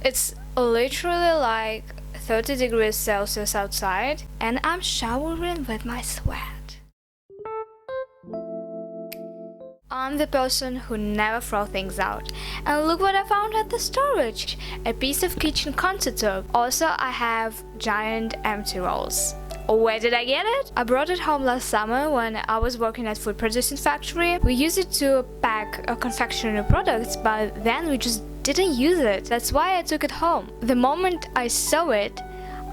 It's literally like 30 degrees Celsius outside, and I'm showering with my sweat. I'm the person who never throws things out. And look what I found at the storage! A piece of kitchen countertop. Also, I have giant empty rolls. Where did I get it? I brought it home last summer when I was working at food producing factory. We used it to pack confectionery products, but then we just didn't use it. That's why I took it home. The moment I saw it,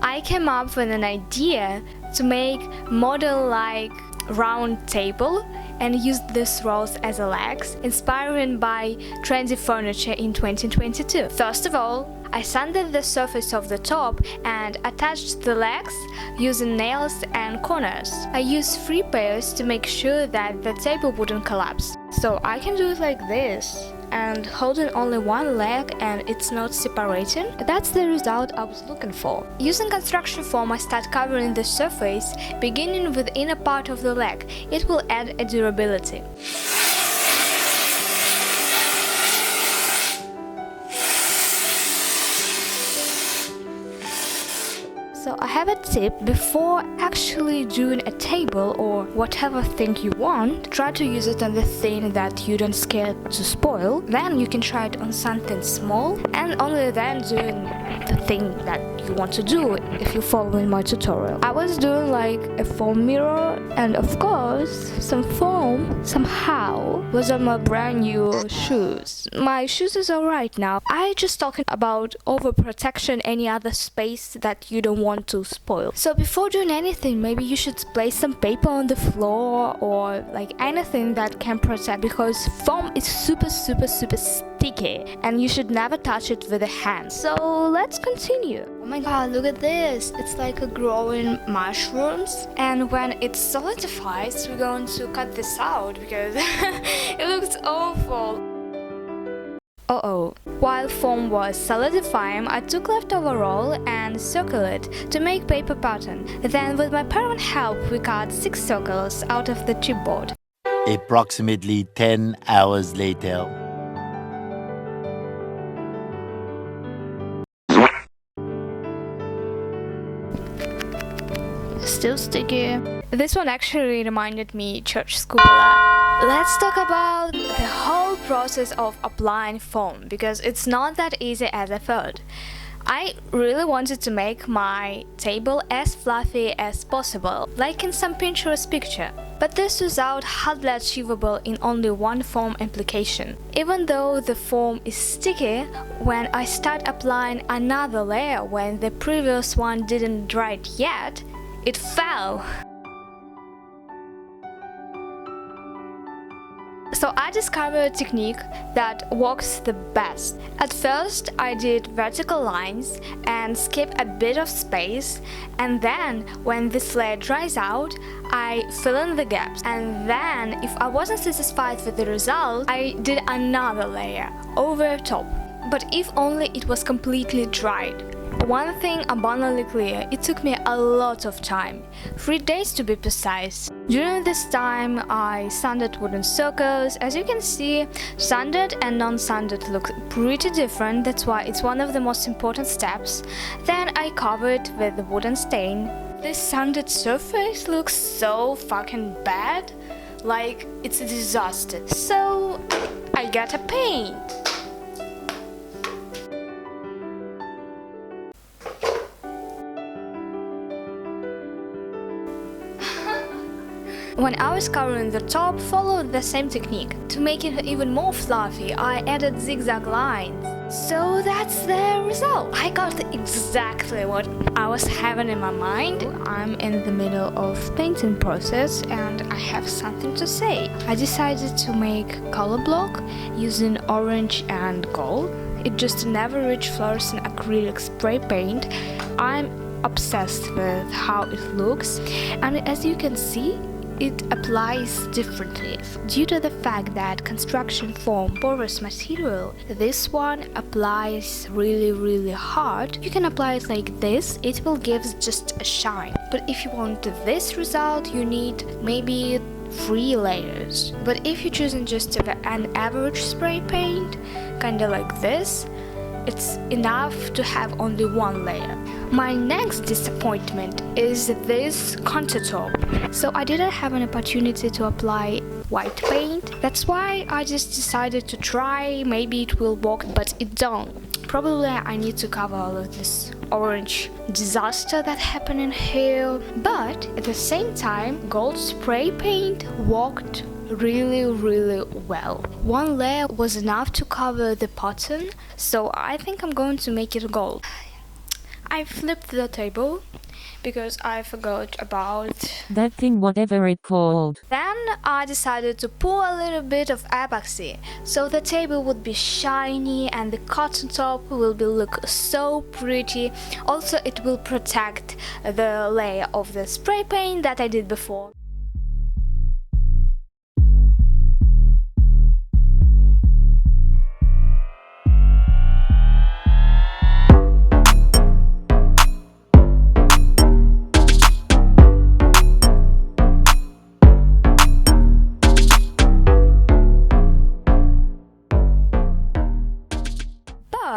I came up with an idea to make model-like round table and used these rolls as a legs, inspired by trendy furniture in 2022. First of all, I sanded the surface of the top and attached the legs using nails and corners. I used 3 pairs to make sure that the table wouldn't collapse. So I can do it like this and holding only one leg and it's not separating. That's the result I was looking for. Using construction foam, I start covering the surface, beginning with the inner part of the leg. It will add a durability. So I have a tip: before actually doing a table or whatever thing you want, try to use it on the thing that you don't scare to spoil. Then you can try it on something small and only then doing the thing that you want to do if you're following my tutorial. I was doing like a foam mirror, and of course some foam somehow was on my brand new shoes. My shoes is alright now. I just talking about overprotection, any other space that you don't want to spoil. So before doing anything, maybe you should place some paper on the floor or like anything that can protect, because foam is super sticky and you should never touch it with a hand. So let's continue. Oh my god, look at this! It's like a growing mushrooms, and when it solidifies we're going to cut this out because it looks awful. While foam was solidifying, I took leftover roll and circled it to make paper pattern. Then with my parent help we cut 6 circles out of the chipboard. Approximately 10 hours later. Still sticky. This one actually reminded me church scuba. Let's talk about the whole process of applying foam, because it's not that easy as I thought. I really wanted to make my table as fluffy as possible, like in some Pinterest picture. But this was hardly achievable in only one foam application. Even though the foam is sticky, when I start applying another layer when the previous one didn't dry yet, it fell. So I discovered a technique that works the best. At first I did vertical lines and skip a bit of space, and then when this layer dries out I fill in the gaps, and then if I wasn't satisfied with the result I did another layer over top, but if only it was completely dried. One thing abundantly clear, it took me a lot of time, 3 days to be precise. During this time I sanded wooden circles. As you can see, sanded and non-sanded look pretty different, that's why it's one of the most important steps. Then I covered with the wooden stain. This sanded surface looks so fucking bad, like it's a disaster. So I got a paint. When I was covering the top, followed the same technique. To make it even more fluffy, I added zigzag lines. So that's the result. I got exactly what I was having in my mind. I'm in the middle of painting process and I have something to say. I decided to make color block using orange and gold. It just never reached fluorescent acrylic spray paint. I'm obsessed with how it looks, and as you can see, it applies differently. Due to the fact that construction foam porous material, this one applies really hard. You can apply it like this, it will give just a shine. But if you want this result, you need maybe 3 layers. But if you're choosing just an average spray paint, kinda like this, it's enough to have only one layer. My next disappointment is this contour top. So I didn't have an opportunity to apply white paint. That's why I just decided to try, maybe it will work, but it don't. Probably I need to cover all of this orange disaster that happened in here, but at the same time gold spray paint worked really well. One layer was enough to cover the pattern, so I think I'm going to make it gold. I flipped the table because I forgot about that thing, whatever it called. Then I decided to pour a little bit of epoxy so the table would be shiny and the cotton top will be look so pretty. Also it will protect the layer of the spray paint that I did before.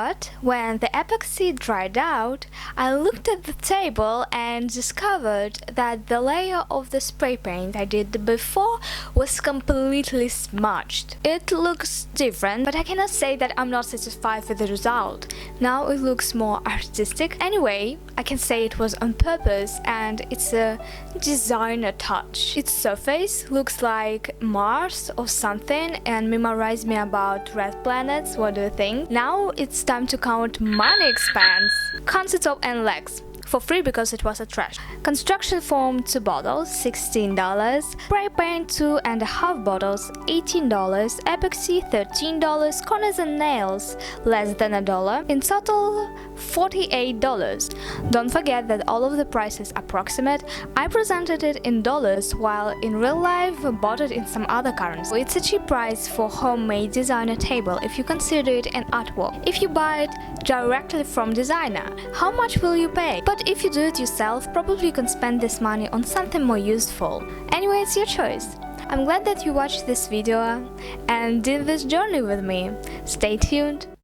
But when the epoxy dried out, I looked at the table and discovered that the layer of the spray paint I did before was completely smudged. It looks different, but I cannot say that I'm not satisfied with the result. Now it looks more artistic. Anyway, I can say it was on purpose and it's a designer touch. Its surface looks like Mars or something and memorized me about red planets. What do you think? Now it's time to count money expense. Concept top and legs for free because it was a trash. Construction foam 2 bottles, $16. Spray paint 2.5 bottles, $18. Epoxy $13. Corners and nails less than $1. In total $48. Don't forget that all of the prices approximate. I presented it in dollars while in real life bought it in some other currency. It's a cheap price for homemade designer table if you consider it an artwork. If you buy it directly from designer, how much will you pay? But if you do it yourself, probably you can spend this money on something more useful. Anyway, it's your choice. I'm glad that you watched this video and did this journey with me. Stay tuned.